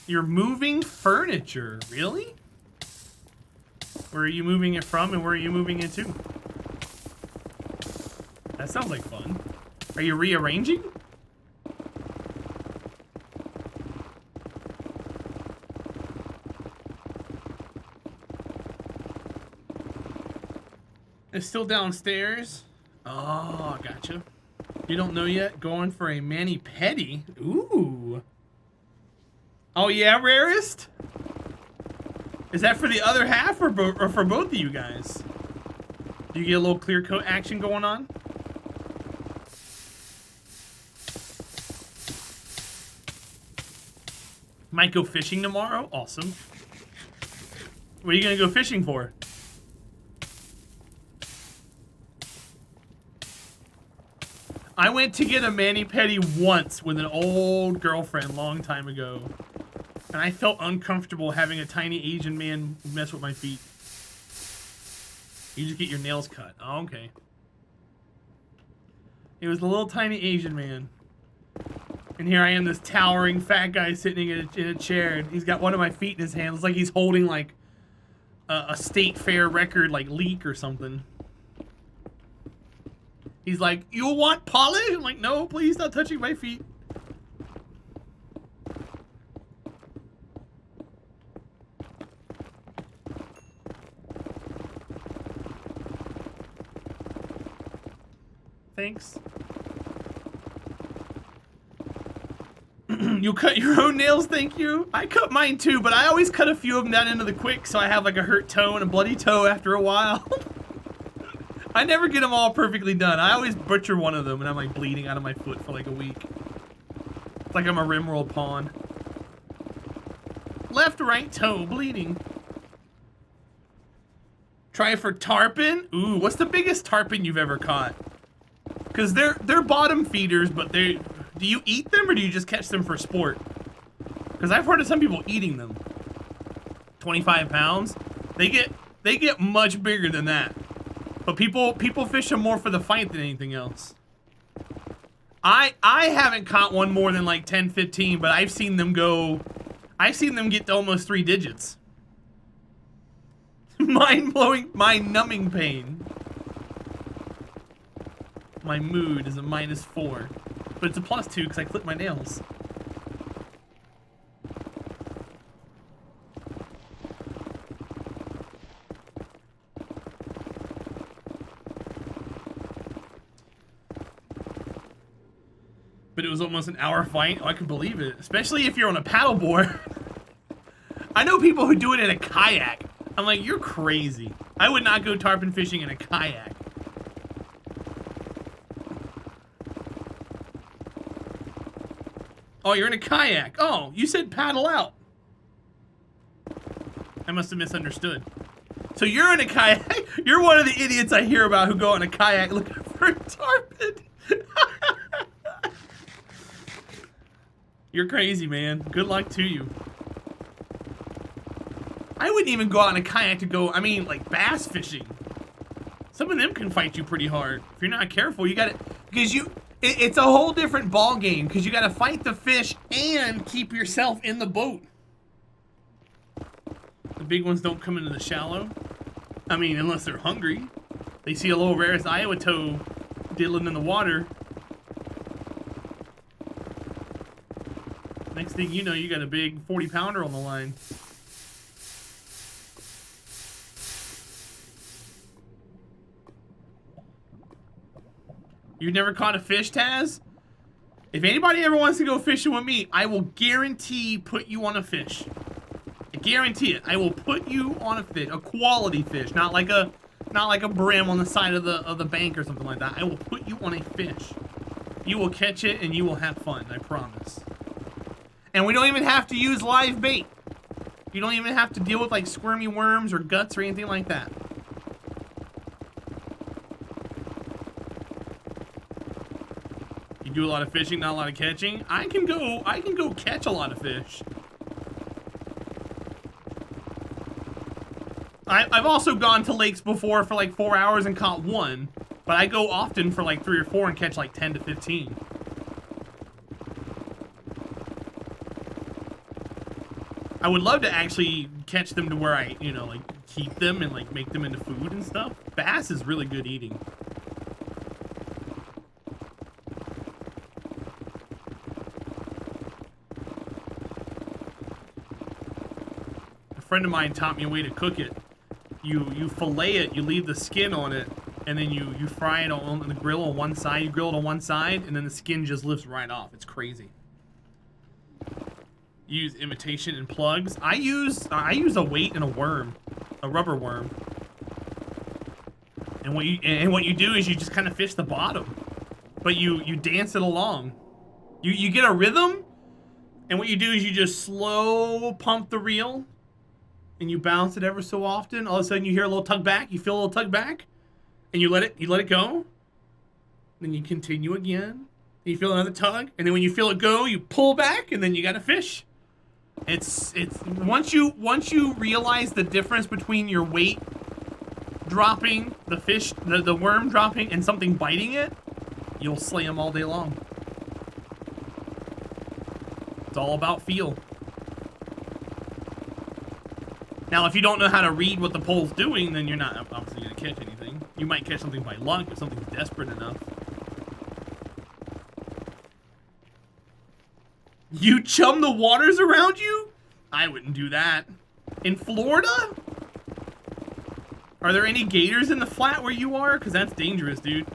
You're moving furniture, really? Where are you moving it from and where are you moving it to? That sounds like fun. Are you rearranging? It's still downstairs. Oh, gotcha. You don't know yet? Going for a mani-pedi? Ooh. Oh yeah, rarest? Is that for the other half or for both of you guys? Do you get a little clear coat action going on? Might go fishing tomorrow? Awesome. What are you gonna go fishing for? I went to get a mani-pedi once with an old girlfriend long time ago. And I felt uncomfortable having a tiny Asian man mess with my feet. You just get your nails cut. Oh, okay. It was a little tiny Asian man. And here I am, this towering fat guy sitting in a chair. And he's got one of my feet in his hands. It's like he's holding like a state fair record, like leak or something. He's like, you want polish? I'm like, no, please stop touching my feet. Thanks. You cut your own nails, thank you. I cut mine too, but I always cut a few of them down into the quick so I have like a hurt toe and a bloody toe after a while. I never get them all perfectly done. I always butcher one of them and I'm like bleeding out of my foot for like a week. It's like I'm a Rimworld pawn. Left, right toe bleeding. Try for tarpon. Ooh, what's the biggest tarpon you've ever caught? Because they're bottom feeders, but do you eat them or do you just catch them for sport? Because I've heard of some people eating them. 25 pounds. They get much bigger than that. But people fish them more for the fight than anything else. I haven't caught one more than like 10, 15, but I've seen them get to almost 3 digits. Mind-blowing, mind-numbing pain. My mood is a -4. But it's a +2 because I clip my nails. But it was almost an hour fight. Oh, I can believe it. Especially if you're on a paddleboard. I know people who do it in a kayak. I'm like, you're crazy. I would not go tarpon fishing in a kayak. Oh, you're in a kayak. Oh, you said paddle out. I must have misunderstood. So you're in a kayak. You're one of the idiots I hear about who go on a kayak looking for a tarpon. You're crazy, man. Good luck to you. I wouldn't even go out in a kayak to go, I mean, like bass fishing. Some of them can fight you pretty hard. If you're not careful, you gotta, because it's a whole different ball game because you gotta fight the fish and keep yourself in the boat. The big ones don't come into the shallow. I mean, unless they're hungry. They see a little rarest Iowa toe diddling in the water. Next thing you know, you got a big 40-pounder on the line. You've never caught a fish, Taz? If anybody ever wants to go fishing with me, I will guarantee put you on a fish. I guarantee it. I will put you on a fish, a quality fish, not like a brim on the side of the bank or something like that. I will put you on a fish. You will catch it and you will have fun, I promise. And we don't even have to use live bait. You don't even have to deal with like squirmy worms or guts or anything like that. You do a lot of fishing, not a lot of catching. I can go catch a lot of fish. I've also gone to lakes before for like 4 hours and caught one, but I go often for like 3 or 4 and catch like 10 to 15. I would love to actually catch them to where I, you know, like keep them and like make them into food and stuff. Bass is really good eating. A friend of mine taught me a way to cook it. You fillet it, you leave the skin on it, and then you fry it on the grill on one side. You grill it on one side, and then the skin just lifts right off. It's crazy. Use imitation and plugs. I use a weight and a worm, a rubber worm. And what you do is you just kind of fish the bottom, but you dance it along. You get a rhythm, and what you do is you just slow pump the reel. And you bounce it ever so often. All of a sudden, you hear a little tug back. You feel a little tug back, and you let it go. Then you continue again. And you feel another tug, and then when you feel it go, you pull back, and then you got to fish. It's once you realize the difference between your weight dropping, the fish, the worm dropping, and something biting it, you'll slay them all day long. It's all about feel. Now, if you don't know how to read what the pole's doing, then you're not obviously going to catch anything. You might catch something by luck if something's desperate enough. You chum the waters around you? I wouldn't do that. In Florida? Are there any gators in the flat where you are? Because that's dangerous, dude.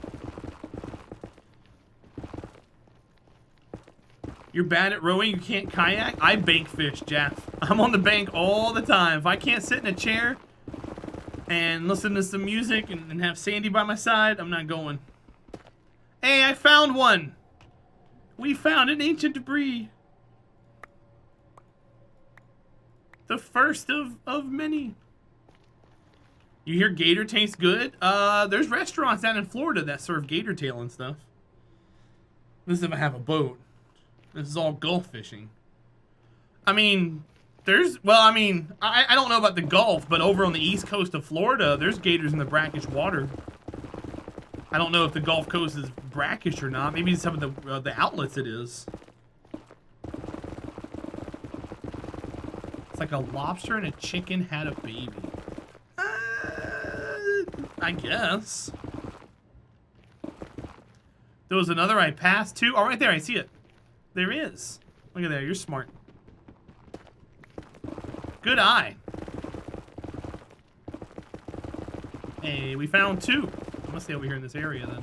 You're bad at rowing, you can't kayak? I bank fish, Jeff. I'm on the bank all the time. If I can't sit in a chair and listen to some music and have Sandy by my side, I'm not going. Hey, I found one! We found an ancient debris. The first of many. You hear gator tastes good? There's restaurants down in Florida that serve gator tail and stuff. This is if I have a boat. This is all Gulf fishing. I mean, I don't know about the Gulf, but over on the east coast of Florida, there's gators in the brackish water. I don't know if the Gulf Coast is brackish or not. Maybe some of the outlets it is. It's like a lobster and a chicken had a baby. I guess. There was another I passed too. Oh, right there, I see it. There is. Look at that, you're smart. Good eye. Hey, we found two. I must stay over here in this area then.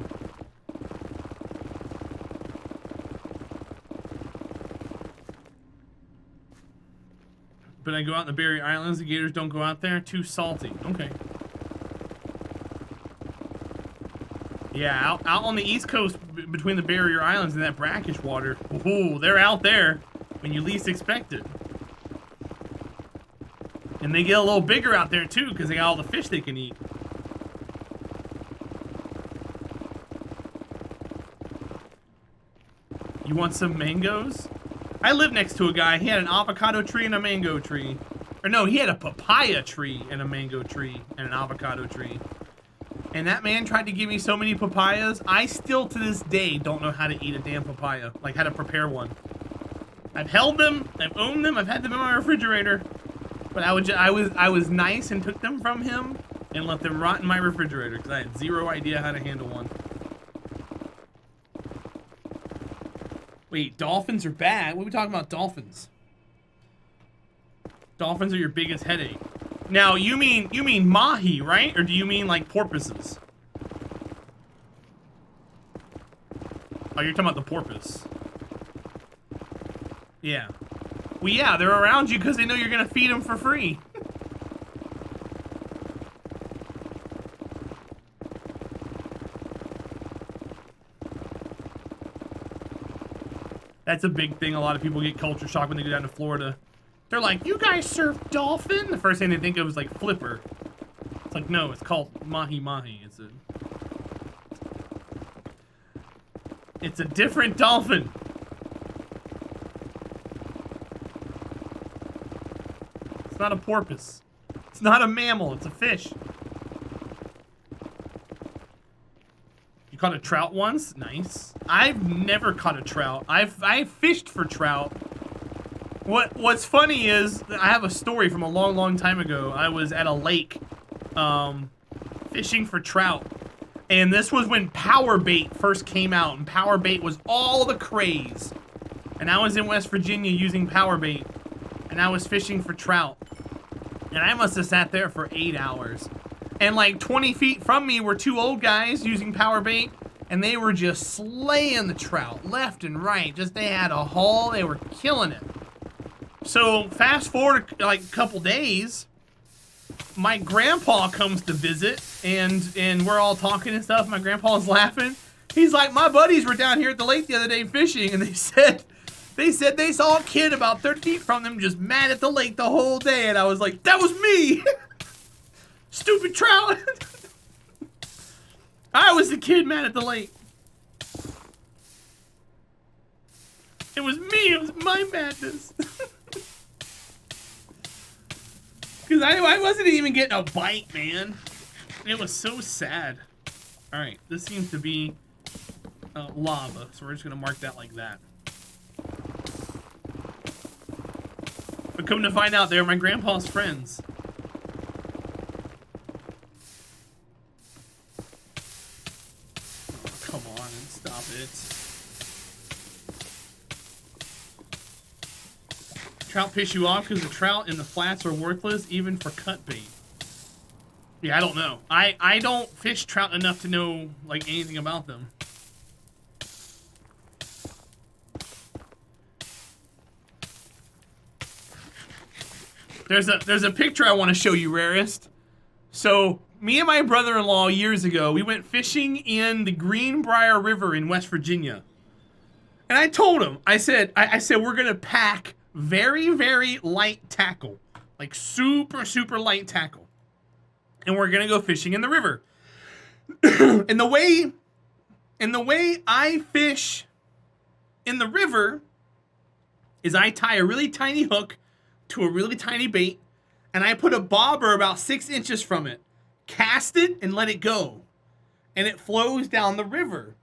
But I go out in the Barrier Islands, the gators don't go out there. Too salty. Okay. Yeah, out on the east coast between the Barrier Islands and that brackish water. Ooh, they're out there when you least expect it. And they get a little bigger out there too because they got all the fish they can eat. You want some mangoes? I live next to a guy. He had an avocado tree and a mango tree. Or no, he had a papaya tree and a mango tree and an avocado tree. And that man tried to give me so many papayas. I still, to this day, don't know how to eat a damn papaya. Like, how to prepare one. I've held them. I've owned them. I've had them in my refrigerator. But I was nice and took them from him and let them rot in my refrigerator because I had zero idea how to handle one. Wait, dolphins are bad? What are we talking about dolphins? Dolphins are your biggest headache. Now, you mean mahi, right? Or do you mean like porpoises? Oh, you're talking about the porpoise. Yeah. Well, yeah, they're around you because they know you're gonna feed them for free. That's a big thing. A lot of people get culture shock when they go down to Florida. They're like, you guys surf dolphin? The first thing they think of is like flipper. It's like, no, it's called mahi-mahi. It's a different dolphin. It's not a porpoise. It's not a mammal, it's a fish. You caught a trout once? Nice. I've never caught a trout. I've fished for trout What's funny is I have a story from a long time ago. I was at a lake fishing for trout. And this was when power bait first came out, and power bait was all the craze. And I was in West Virginia using power bait, and I was fishing for trout. And I must have sat there for 8 hours. And like 20 feet from me were two old guys using power bait, and they were just slaying the trout left and right. Just they had a haul, they were killing it. So fast forward like a couple days, my grandpa comes to visit, and we're all talking and stuff. My grandpa's laughing. He's like, my buddies were down here at the lake the other day fishing, and they said they saw a kid about 30 feet from them just mad at the lake the whole day. And I was like, that was me. Stupid trout. I was the kid mad at the lake. It was me. It was my madness. Because I wasn't even getting a bite, man. It was so sad. Alright, this seems to be lava, so we're just going to mark that like that. But come to find out, they're my grandpa's friends. Oh, come on, stop it. Trout piss you off because the trout in the flats are worthless even for cut bait. Yeah, I don't know. I don't fish trout enough to know like anything about them. There's a picture I want to show you, Rarest. So me and my brother-in-law years ago, we went fishing in the Greenbrier River in West Virginia. And I told him, I said we're gonna pack very light tackle, like super light tackle, and we're gonna go fishing in the river. and the way I fish in the river is I tie a really tiny hook to a really tiny bait, and I put a bobber about 6 inches from it, cast it, and let it go, and it flows down the river.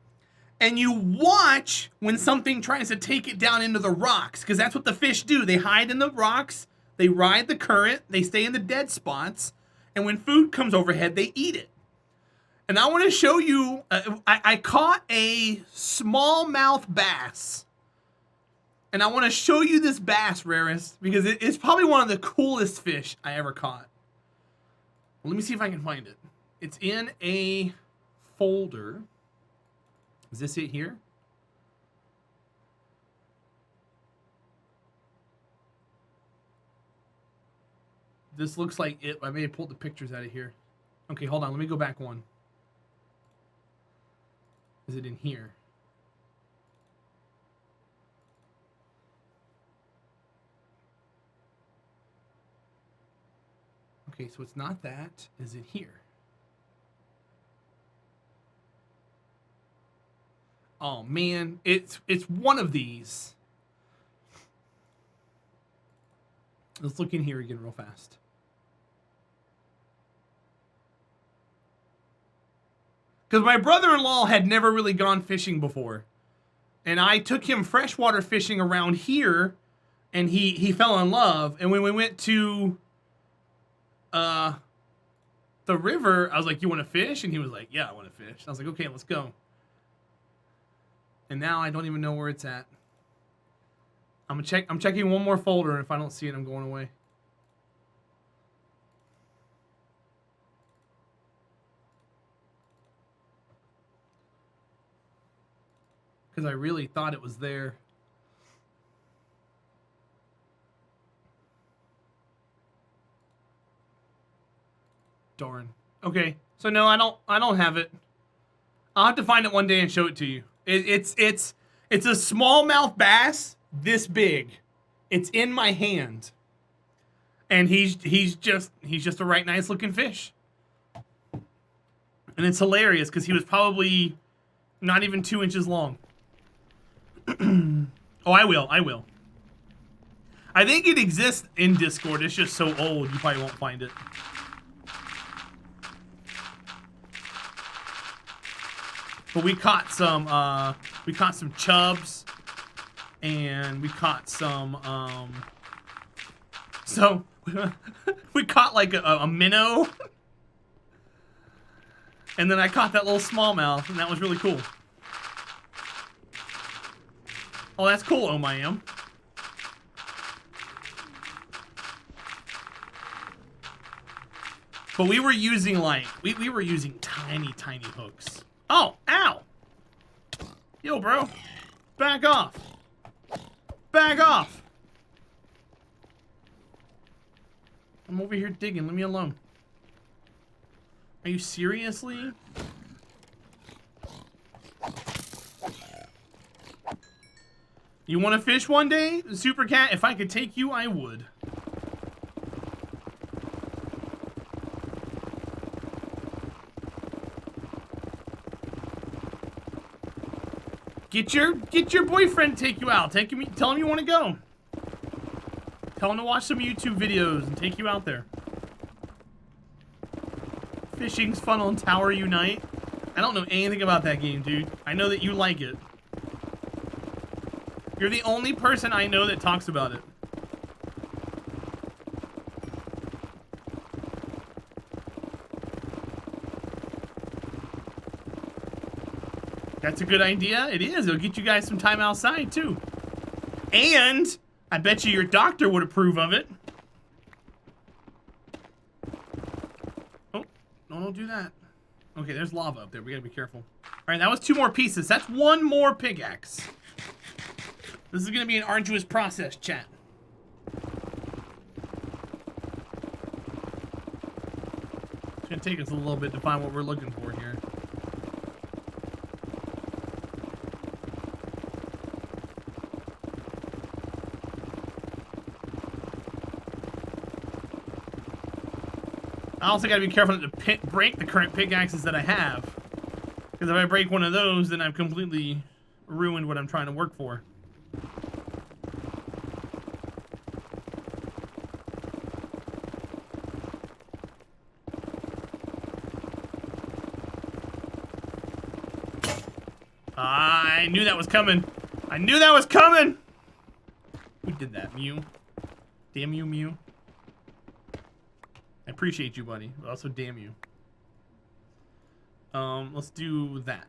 And you watch when something tries to take it down into the rocks, because that's what the fish do. They hide in the rocks, they ride the current, they stay in the dead spots, and when food comes overhead, they eat it. And I want to show you, I caught a smallmouth bass. And I want to show you this bass, Rarest, because it's probably one of the coolest fish I ever caught. Well, let me see if I can find it. It's in a folder. Is this it here? This looks like it. I may have pulled the pictures out of here. Okay, hold on. Let me go back one. Is it in here? Okay, so it's not that. Is it here? Oh man, it's one of these. Let's look in here again real fast. Because my brother-in-law had never really gone fishing before. And I took him freshwater fishing around here, and he fell in love. And when we went to the river, I was like, you want to fish? And he was like, yeah, I want to fish. I was like, okay, let's go. And now I don't even know where it's at. I'm checking one more folder, and if I don't see it, I'm going away. Because I really thought it was there. Darn. Okay, so no, I don't have it. I'll have to find it one day and show it to you. It's a smallmouth bass this big. It's in my hand, and he's just a right nice looking fish. And it's hilarious because he was probably not even 2 inches long. Oh, I will. I think it exists in Discord. It's just so old, you probably won't find it. But we caught some chubs, and we caught some So we caught like a minnow. And then I caught that little smallmouth, and that was really cool. Oh, that's cool, Oh My Am. But we were using like, we were using tiny hooks. Oh, ow! Yo, bro. Back off. Back off! I'm over here digging, leave me alone. Are you seriously? You want to fish one day, Super Cat? If I could take you, I would. Get your boyfriend to take you out. Tell him you want to go. Tell him to watch some YouTube videos and take you out there. Fishing's fun on Tower Unite. I don't know anything about that game, dude. I know that you like it. You're the only person I know that talks about it. That's a good idea. It is. It'll get you guys some time outside, too. And I bet you your doctor would approve of it. Oh, no, don't do that. Okay, there's lava up there. We gotta be careful. All right, that was 2 more pieces. That's 1 more pickaxe. This is gonna be an arduous process, chat. It's gonna take us a little bit to find what we're looking for here. I also gotta be careful not to break the current pickaxes that I have. Because if I break one of those, then I've completely ruined what I'm trying to work for. I knew that was coming. I knew that was coming! Who did that? Mew? Damn you, Mew. I appreciate you, buddy, but also damn you. Let's do that.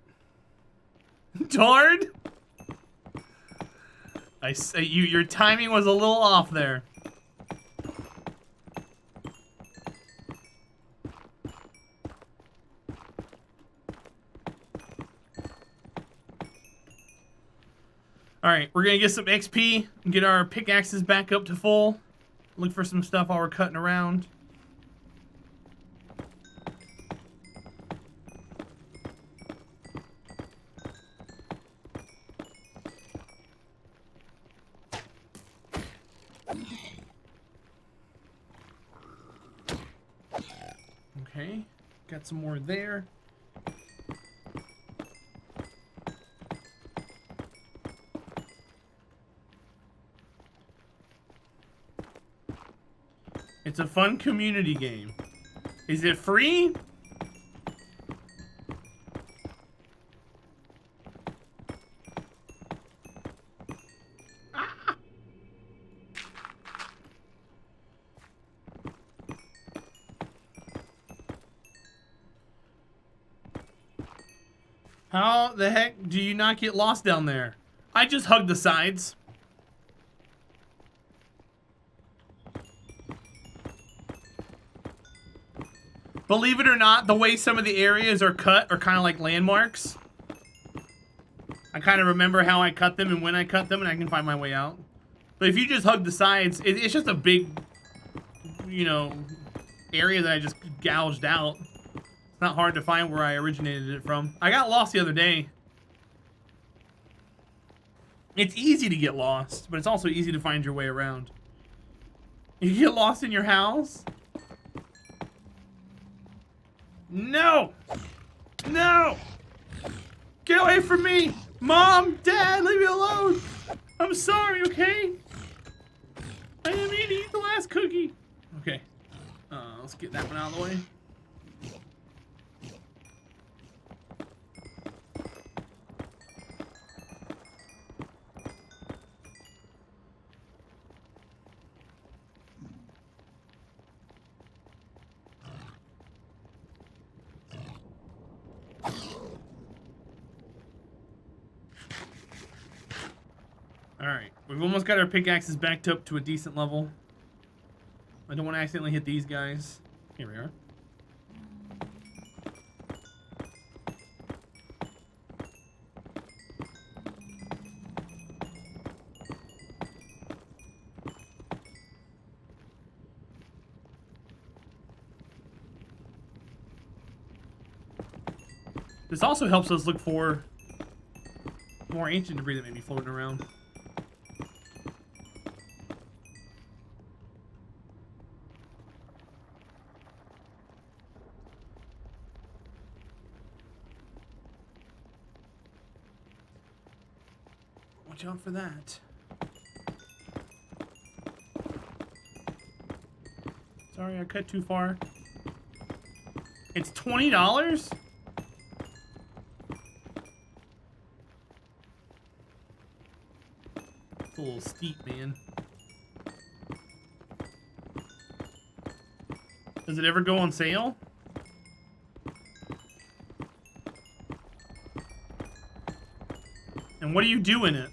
Darn! I say your timing was a little off there. Alright, we're gonna get some XP and get our pickaxes back up to full. Look for some stuff while we're cutting around. Okay, got some more there. It's a fun community game. Is it free? Ah. How the heck do you not get lost down there? I just hugged the sides. Believe it or not, the way some of the areas are cut are kind of like landmarks. I kind of remember how I cut them and when I cut them, and I can find my way out. But if you just hug the sides, it's just a big, you know, area that I just gouged out. It's not hard to find where I originated it from. I got lost the other day. It's easy to get lost, but it's also easy to find your way around. You get lost in your house? No! No! Get away from me! Mom! Dad! Leave me alone! I'm sorry, okay? I didn't mean to eat the last cookie. Okay. Let's get that one out of the way. Alright, we've almost got our pickaxes backed up to a decent level. I don't want to accidentally hit these guys. Here we are. This also helps us look for more ancient debris that may be floating around. Watch out for that. Sorry, I cut too far. It's $20? It's a little steep, man. Does it ever go on sale? And what do you do in it?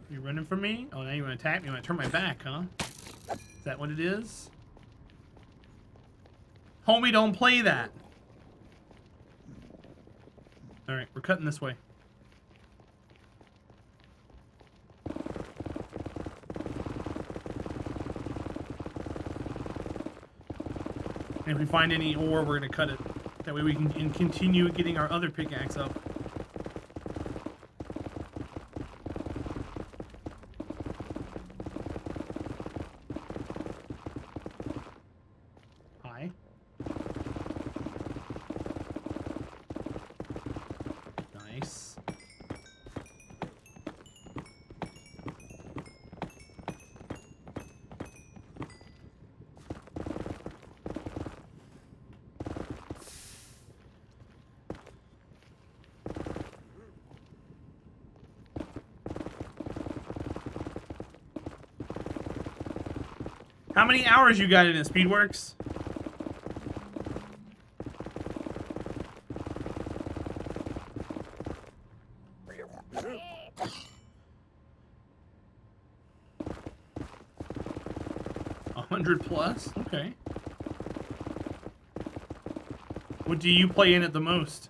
You running from me? Oh, now you want to attack me? You want to turn my back, huh? Is that what it is? Homie, don't play that. Alright, we're cutting this way. And if we find any ore, we're going to cut it. That way we can continue getting our other pickaxe up. Hi. Nice. How many hours you got in it, Speedworks? +100? Okay. What do you play in it the most?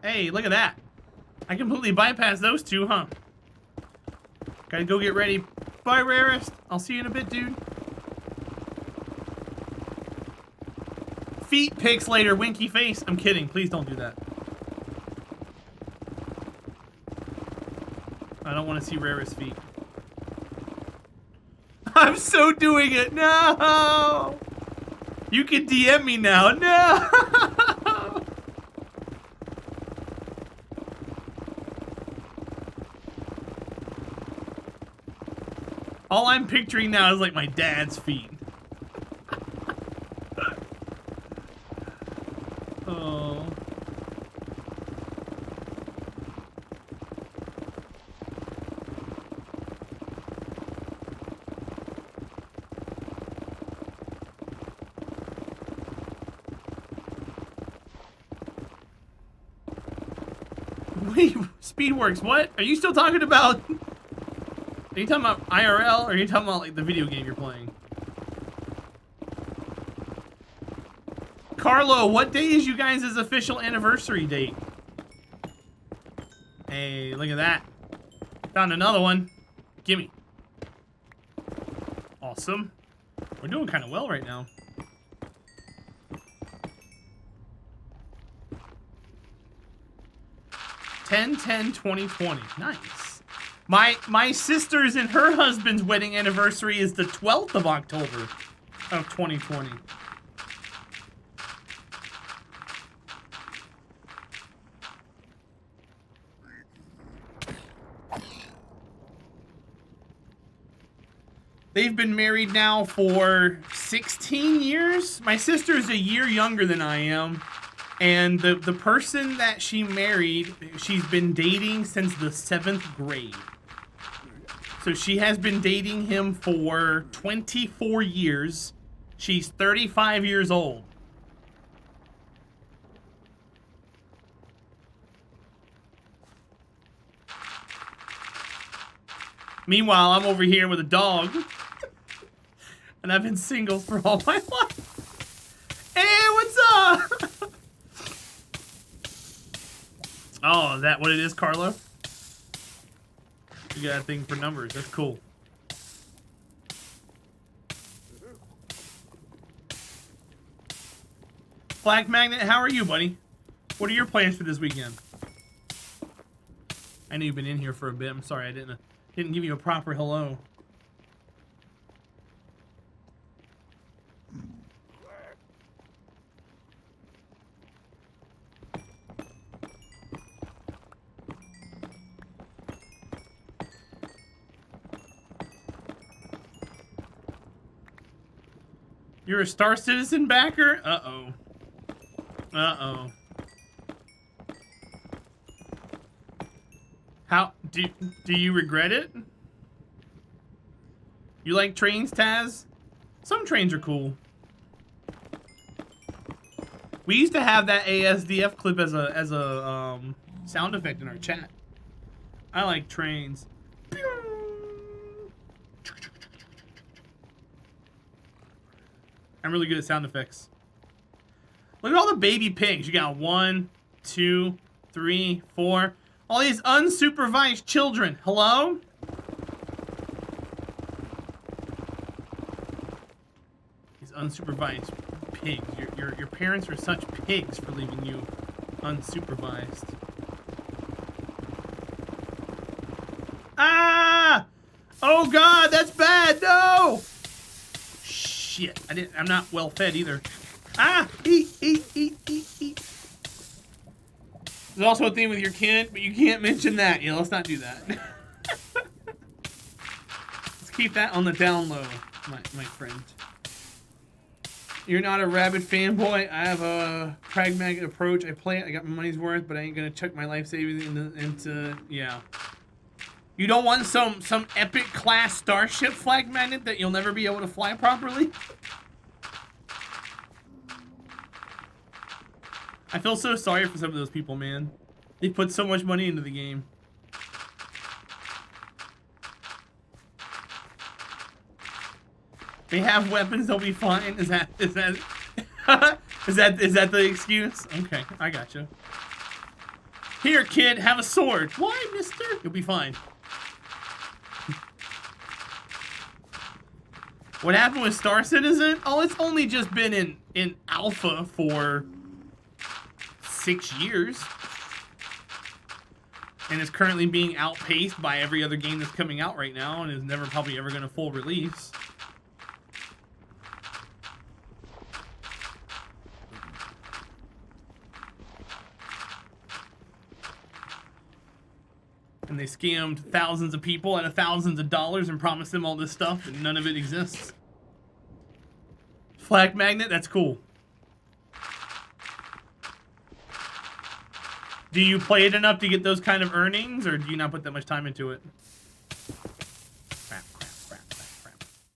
Hey, look at that. I completely bypassed those two, huh? Gotta go get ready. Bye, Rarest. I'll see you in a bit, dude. Feet pics later, winky face. I'm kidding. Please don't do that. I don't want to see Rarest feet. I'm so doing it. No! You can DM me now. No! All I'm picturing now is like my dad's feet. Oh. Wait, Speedworks, what? Are you still talking about... Are you talking about IRL, or are you talking about like the video game you're playing? Carlo, what day is you guys' official anniversary date? Hey, look at that. Found another one. Gimme. Awesome. We're doing kind of well right now. (10/10/2020). Nice. My sister's and her husband's wedding anniversary is the 12th of October of 2020. They've been married now for 16 years. My sister's a year younger than I am. And the person that she married, she's been dating since the 7th grade. So she has been dating him for 24 years. She's 35 years old. Meanwhile, I'm over here with a dog. And I've been single for all my life. Hey, what's up? Oh, is that what it is, Carlo? You got a thing for numbers. That's cool. Black Magnet, how are you, buddy? What are your plans for this weekend? I know you've been in here for a bit. I'm sorry I didn't give you a proper hello. You're a Star Citizen backer? Uh-oh. Uh-oh. How do you regret it? You like trains, Taz? Some trains are cool. We used to have that ASDF clip as a sound effect in our chat. I like trains. I'm really good at sound effects. Look at all the baby pigs. You got 1, 2, 3, 4. All these unsupervised children. Hello? These unsupervised pigs. Your parents are such pigs for leaving you unsupervised. Ah! Oh God, that's bad. No! Shit, I'm not well fed either. Ah! Eat. There's also a thing with your kid, but you can't mention that. Yeah, let's not do that. Let's keep that on the down low, my friend. You're not a rabid fanboy. I have a pragmatic approach. I play it. I got my money's worth, but I ain't gonna chuck my life savings into yeah. You don't want some epic class starship, Flag Magnet, that you'll never be able to fly properly? I feel so sorry for some of those people, man. They put so much money into the game. They have weapons, they'll be fine. Is that is that the excuse? Okay, I gotcha. Here, kid, have a sword. Why, mister? You'll be fine. What happened with Star Citizen? Oh, it's only just been in alpha for 6 years. And is currently being outpaced by every other game that's coming out right now and is never probably ever going to full release. And they scammed thousands of people out of thousands of dollars and promised them all this stuff, and none of it exists. Flag Magnet, that's cool. Do you play it enough to get those kind of earnings, or do you not put that much time into it?